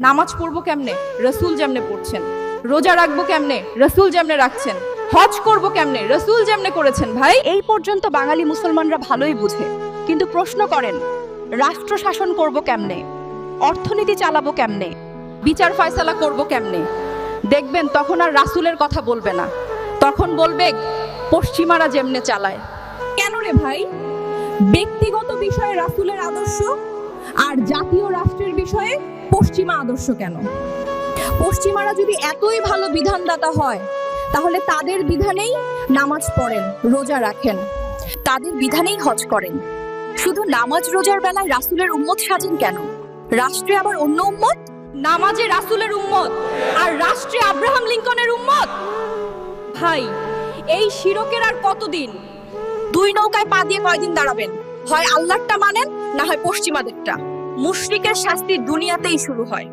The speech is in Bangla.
নামাজ পড়বো কেমনে? রসুল যেমনে পড়ছেন। রোজা রাখবো কেমনে? রসুল যেমনে রাখছেন। হজ করবো কেমনে? রসুল যেমনে করেছেন। ভাই, এই পর্যন্ত বাঙালি মুসলমানরা ভালোই বুঝে, কিন্তু প্রশ্ন করেন রাষ্ট্র শাসন করব কেমনে, অর্থনীতি চালাবো কেমনে, বিচার ফয়সালা করবো কেমনে? দেখবেন তখন আর রাসুলের কথা বলবে না, তখন বলবে পশ্চিমারা যেমনে চালায়। কেন রে ভাই? ব্যক্তিগত বিষয়ে রাসুলের আদর্শ আর জাতীয় রাষ্ট্রের বিষয়ে পশ্চিমা আদর্শ কেন? পশ্চিমারা যদি এতই ভালো বিধানদাতা হয়, তাহলে তাদের বিধানেই নামাজ পড়েন, রোজা রাখেন, তাদের বিধানেই হজ করেন। শুধু নামাজ রোজার বেলায় রাসূলের উম্মত সাজেন কেন? রাষ্ট্রে আবার অন্য উম্মত? নামাজে রাসুলের উম্মত আর রাষ্ট্রে আব্রাহাম লিঙ্কনের উম্মত। ভাই, এই শিরকের আর কতদিন? দুই নৌকায় পা দিয়ে কয়দিন দাঁড়াবেন? হয় আল্লাহরটা মানেন, না হয় পশ্চিমাদেরটা। মুশরিকের শাস্তি দুনিয়াতেই শুরু হয়।